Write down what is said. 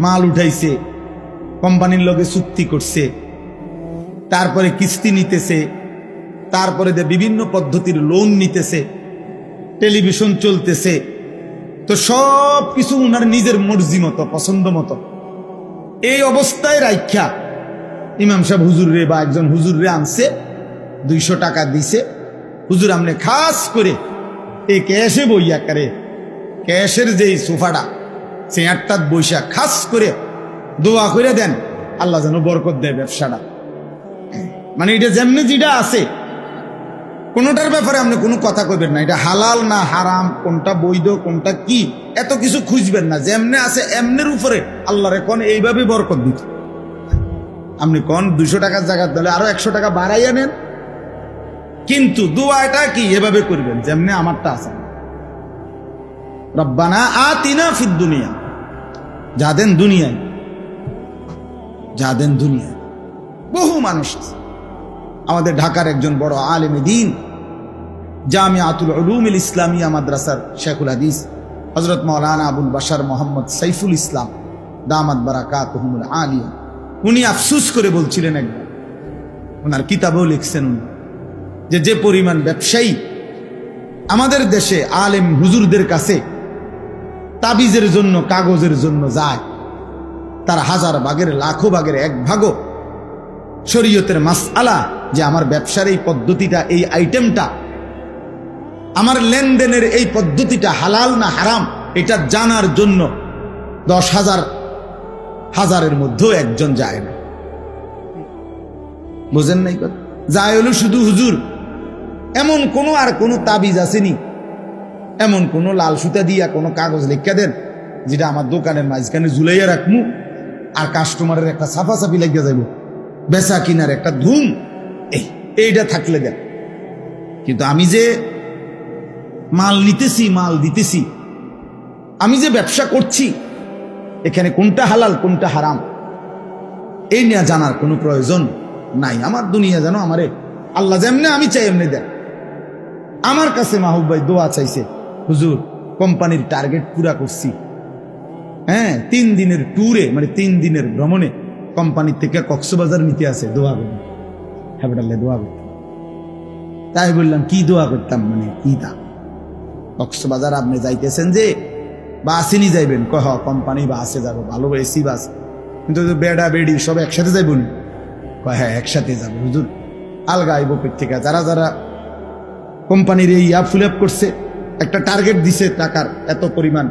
মাল উঠাইছে, কোম্পানির লগে চুক্তি করছে, তারপরে কিস্তি নিতেছে, তারপরে বিভিন্ন পদ্ধতির লোন নিতেছে, টেলিভিশন চলতেছে। তো সব কিছু উনার নিজের মর্জি মতো, পছন্দ মতো। এই অবস্থায় রাইখা ইমাম সাহেব হুজুরে বা একজন হুজুরে আনছে, 200 টাকা দিছে। হুজুর আমনে খাস করে এই ক্যাশে বইয়া করে, ক্যাশের যেই সোফাটা চেয়ারটাত বইসা খাস করে দোয়া করে দেন, আল্লাহ যেন বরকত দেয় ব্যবসাটা। মানে এটা যেমনি যেটা আছে কোনোটার ব্যাপারে আপনি কোনো কথা কইবেন না, এটা হালাল না হারাম, কোনটা বৈধ কোনটা কি, এত কিছু খুঁজবেন না। যেমনে আছে এমনের উপরে আল্লাহর কোন এইভাবে বরকত দিত। আপনি কোন 200 টাকার জায়গা দিলে আরো 100 টাকা বাড়াইয়া নেন, কিন্তু দোয়াটা কি এভাবে করবেন যেমনে আমারটা আছে। রব্বানা আতিনা ফিদ দুনিয়া, যা দেন দুনিয়ায়, যা দেন দুনিয়ায়। বহু মানুষ আছে। আমাদের ঢাকার একজন বড় আলেমে দ্বীন, জামিয়াতুল উলুমিল ইসলামিয়া মাদ্রাসার শেখুল হাদিস হযরত মাওলানা আবুল বাশার মোহাম্মদ সাইফুল ইসলাম দামাত বারাকাতুহুমুল আলিয়া, উনি আফসোস করে বলছিলেন, একবার ওনার কিতাবেও লিখছেন উনি, যে পরিমাণ ব্যবসায়ী আমাদের দেশে আলেম হুজুরদের কাছে তাবিজের জন্য, কাগজের জন্য যায়, তার 1000 ভাগের লাখো ভাগের 1 ভাগও শরীয়তের মাসআলা, যে আমার ব্যবসার এই পদ্ধতিটা, এই আইটেমটা, আমার লেনদেনের এই পদ্ধতিটা হালাল না হারাম, এটা জানার জন্য 10,000 হাজারের মধ্যেও একজন যায় না। বুঝেন নাই কথা? যায় হলো শুধু হুজুর। এমন কোনো আর কোনো তাবিজ আসেনি, এমন কোনো লাল সুতা দিয়া কোনো কাগজ লিখা দেন যেটা আমার দোকানের মাঝখানে ঝুলাইয়া রাখমু, আর কাস্টমারের একটা সাফাসাফি লাগিয়া যাইব, বেচা কিনার একটা ধুম, এইটা থাকলে দেন। কিন্তু আমি যে মাল নিতেছি, মাল দিতেছি, আমি যে ব্যবসা করছি, এখানে কোনটা হালাল কোনটা হারাম এই নিয়ে জানার কোনো প্রয়োজন নাই। আমার দুনিয়া যেন আমারে আল্লাহ যেমনে আমি চাই এমনি দেন। আমার কাছে মাহবুব ভাই দোয়া চাইছে, হুজুর কোম্পানির টার্গেট পুরা করছি, 3 দিনের ট্যুরে, মানে 3 দিনের ভ্রমণে কোম্পানির থেকে কক্সবাজার নিতে আসে, দোয়া করুন। হ্যাঁ দোয়া করতাম। তাই বললাম কি দোয়া করতাম, মানে কি তা কক্সবাজার আপনি যাইতেছেন যে বাসে নিয়ে যাইবেন? কহ কোম্পানি বাসে যাবো, ভালো এসি বাস, কিন্তু বেড়া বেড়ি সব একসাথে যাইবেন? কয় হ্যাঁ একসাথে যাবো হুজুর। আলগা আইব থেকে যারা যারা কোম্পানির এই ফুল আপ করছে, একটা টার্গেট দিছে টাকার এত পরিমাণ,